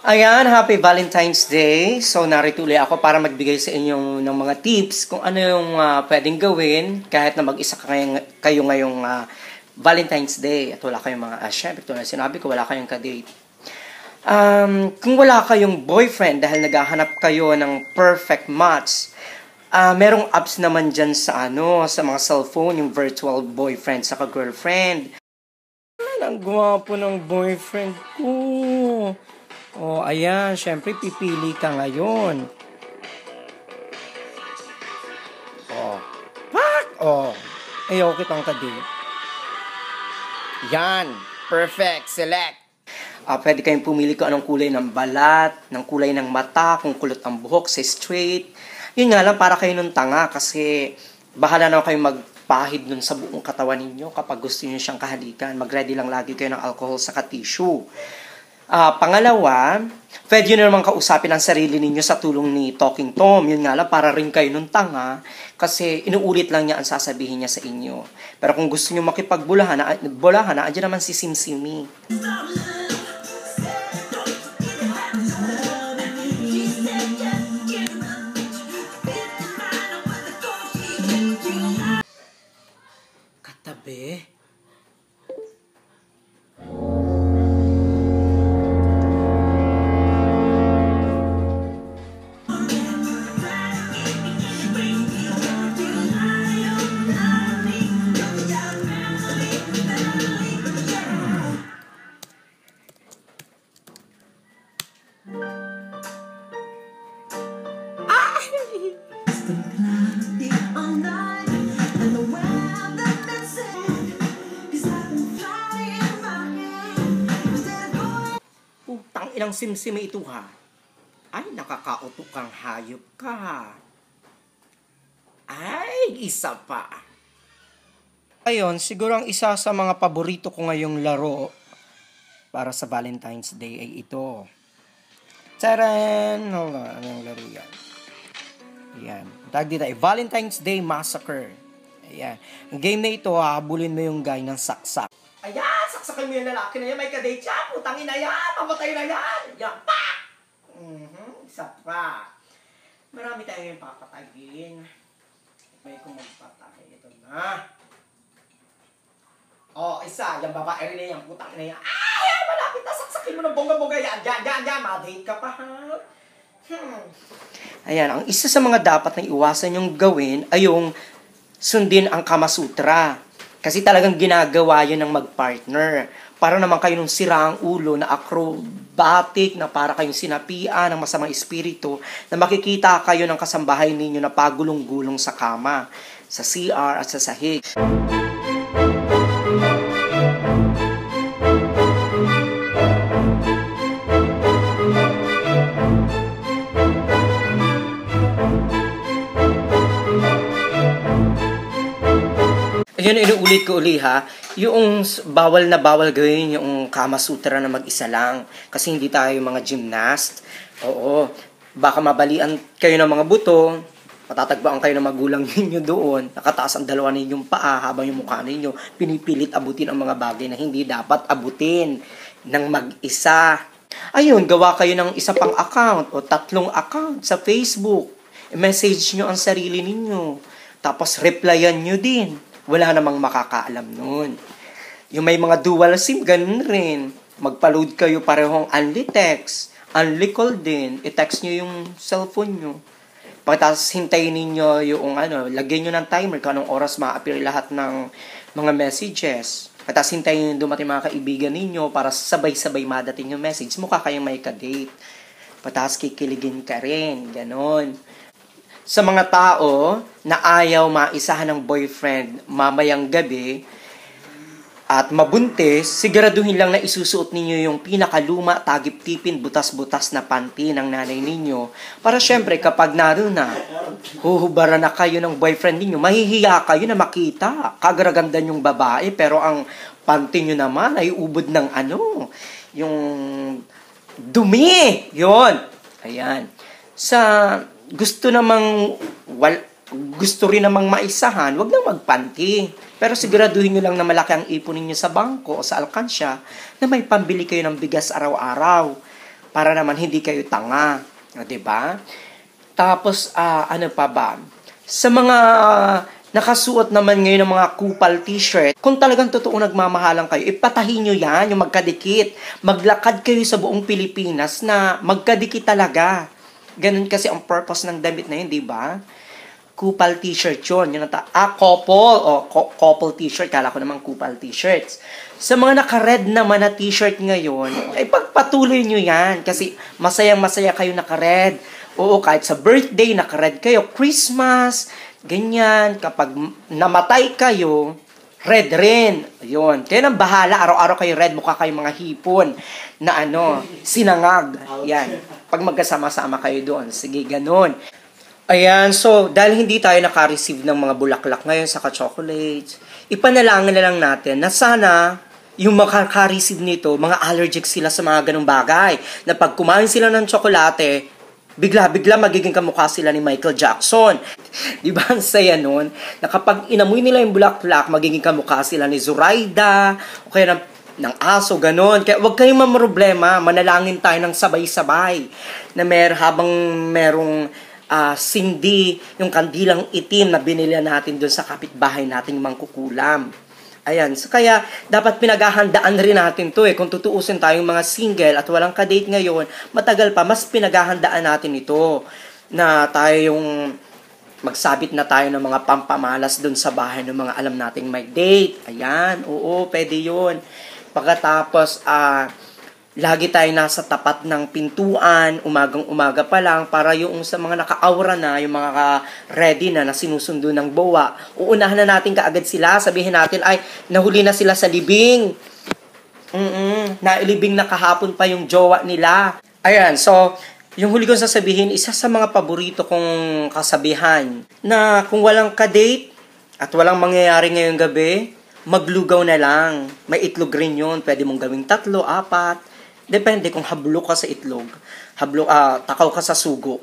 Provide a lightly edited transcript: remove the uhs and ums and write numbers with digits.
Ayan, happy Valentine's Day. So, narito ulit ako para magbigay sa inyo ng mga tips kung ano yung pwedeng gawin kahit na mag-isa kayo ngayong Valentine's Day. At wala kayong mga, syempre, ito na sinabi ko, wala kayong ka-date. Kung wala kayong boyfriend dahil naghahanap kayo ng perfect match, merong apps naman dyan sa mga cellphone, yung virtual boyfriend saka girlfriend. Ang gwapo ng boyfriend ko. Oh, ayan, syempre pipili ka ngayon. Oh. Pak! Oh. Ayaw kitang ka-date. Yan. Perfect. Select. Pwede kayong pumili kung anong kulay ng balat, ng kulay ng mata, kung kulot ang buhok, sa straight. Yun nga lang, para kayo nung tanga kasi bahala na kayong magpahid nun sa buong katawan ninyo kapag gusto niyo siyang kahalikan. Mag-ready lang lagi kayo ng alcohol sa tissue. Pangalawa, pwede nyo naman kausapin ang sarili ninyo sa tulong ni Talking Tom. Yun nga lang, para rin kayo nung tanga kasi inuulit lang niya ang sasabihin niya sa inyo. Pero kung gusto nyo makipagbulahan, andyan naman si Simsimi. Katabi? Putang ilang simsimi ito ha. Ay, nakakautok kang hayop ka. Ay, isa pa. Ayun, siguro ang isa sa mga paborito ko ngayong laro para sa Valentine's Day ay ito. Taran! Hold on, anong laro yan? Ayan. Tag dito ay Valentine's Day Massacre. Ayan. Ang game na ito, hahabulin mo yung guy ng saksak. Ayan! Saksakin mo yung lalaki na yan. May kadate siya. Putangin na yan. Pamatay na yan. Yan. Pak! Isa pa. Marami tayong papatayin. May kung magpatay. Ito na. Oh, isa. Yung babae rin na yan. Putangin na yan. Ay! Malapit na. Saksakin mo ng bongga-bongga yan. Yan. Madate ka pa ha. Ayan. Ang isa sa mga dapat na iwasan yung gawin ay yung sundin ang Kama Sutra. Kasi talagang ginagawa yun ng mag-partner. Para naman kayo nung siraang ulo na acrobatic, na para kayong sinapian ng masamang espiritu, na makikita kayo ng kasambahay ninyo na pagulong-gulong sa kama, sa CR at sa sahig. Yun, inuulit ko uli ha, yung bawal na bawal gawin yung Kama Sutra na mag-isa lang. Kasi hindi tayo mga gymnast. Oo, baka mabalian kayo ng mga buto, matatagpuan kayo ng magulang ninyo doon, nakataas ang dalawa ninyong paa habang yung mukha ninyo pinipilit abutin ang mga bagay na hindi dapat abutin ng mag-isa. Ayun, gawa kayo ng isa pang account o 3 account sa Facebook. I-message nyo ang sarili ninyo. Tapos replyan nyo din. Wala namang makakaalam nun. Yung may mga dual SIM, ganun rin. Magpa-load kayo parehong only text, only call din. I-text nyo yung cellphone nyo. Pagkatapos hintayin ninyo yung lagyan nyo ng timer kung anong oras ma-appear lahat ng mga messages. Pagkatapos hintayin yung dumating mga kaibigan ninyo para sabay-sabay madating yung message. Mukha kayong may ka-date. Pagkatapos kikiligin ka rin. Ganon. Sa mga tao na ayaw maisahan ng boyfriend mamayang gabi at mabuntis, siguraduhin lang na isusuot ninyo yung pinakaluma, tagip-tipin, butas-butas na panty ng nanay ninyo. Para syempre kapag naroon na, huhubaran na kayo ng boyfriend ninyo, mahihiya kayo na makita. Kagaraganda yung babae, pero ang panty nyo naman ay ubod ng yung dumi. Yon. Ayan. Gusto rin namang maisahan, wag nang magpanty. Pero siguraduhin nyo lang na malaki ang ipon ninyo sa bangko o sa alkansya na may pambili kayo ng bigas araw-araw. para naman hindi kayo tanga. Diba? Tapos, ano pa ba? Sa mga nakasuot naman ngayon ng mga kupal t-shirt, kung talagang totoo nagmamahalan kayo, ipatahin nyo yan, yung magkadikit. Maglakad kayo sa buong Pilipinas na magkadikit talaga. Ganun kasi ang purpose ng damit na yun, di ba? Kupal t-shirt yun. Couple. Couple t-shirt. Kala ko naman kupal t-shirts. Sa mga naka-red naman na t-shirt ngayon, ay pagpatuloy nyo yan. Kasi masayang-masaya kayo naka-red. Oo, kahit sa birthday, naka-red kayo. Christmas, ganyan. Kapag namatay kayo, red rin. Ayun. Kaya nang bahala, araw-araw kayo red, mukha kayo mga hipon na sinangag. Yan. Pag magkasama-sama kayo doon. Sige, ganun. Ayan, so, dahil hindi tayo naka-receive ng mga bulaklak ngayon sa ka-chocolates, ipanalangin na lang natin na sana yung makaka-receive nito, mga allergic sila sa mga ganung bagay. Na pag kumain sila ng tsokolate, bigla-bigla magiging kamukha sila ni Michael Jackson. Di ba ang saya nun? Na kapag inamoy nila yung bulaklak, magiging kamukha sila ni Zoraida, o kaya ng aso, ganon. Kaya huwag kayong mamroblema, manalangin tayo ng sabay-sabay na habang merong sindi, yung kandilang itim na binili natin doon sa kapitbahay nating mangkukulam. Ayan, so kaya dapat pinaghahandaan rin natin to kung tutuusin tayong mga single at walang kadate ngayon, matagal pa, mas pinaghahandaan natin ito na tayo yung magsabit na tayo ng mga pampamalas doon sa bahay ng mga alam nating may date. Ayan, oo, pwede yun. Pagkatapos, lagi tayo nasa tapat ng pintuan, umagang-umaga pa lang, para yung sa mga naka-aura na, yung mga ready na sinusundo ng bowa, uunahan na natin kaagad sila, sabihin natin, ay, nahuli na sila sa libing. Nailibing na kahapon pa yung jowa nila. Ayan, so, yung huli kong sasabihin, isa sa mga paborito kong kasabihan, na kung walang kadate, at walang mangyayari ngayong gabi, maglugaw na lang. May itlog rin yun, pwede mong gawing 3, 4, depende kung hablo ka sa itlog, takaw ka sa sugok.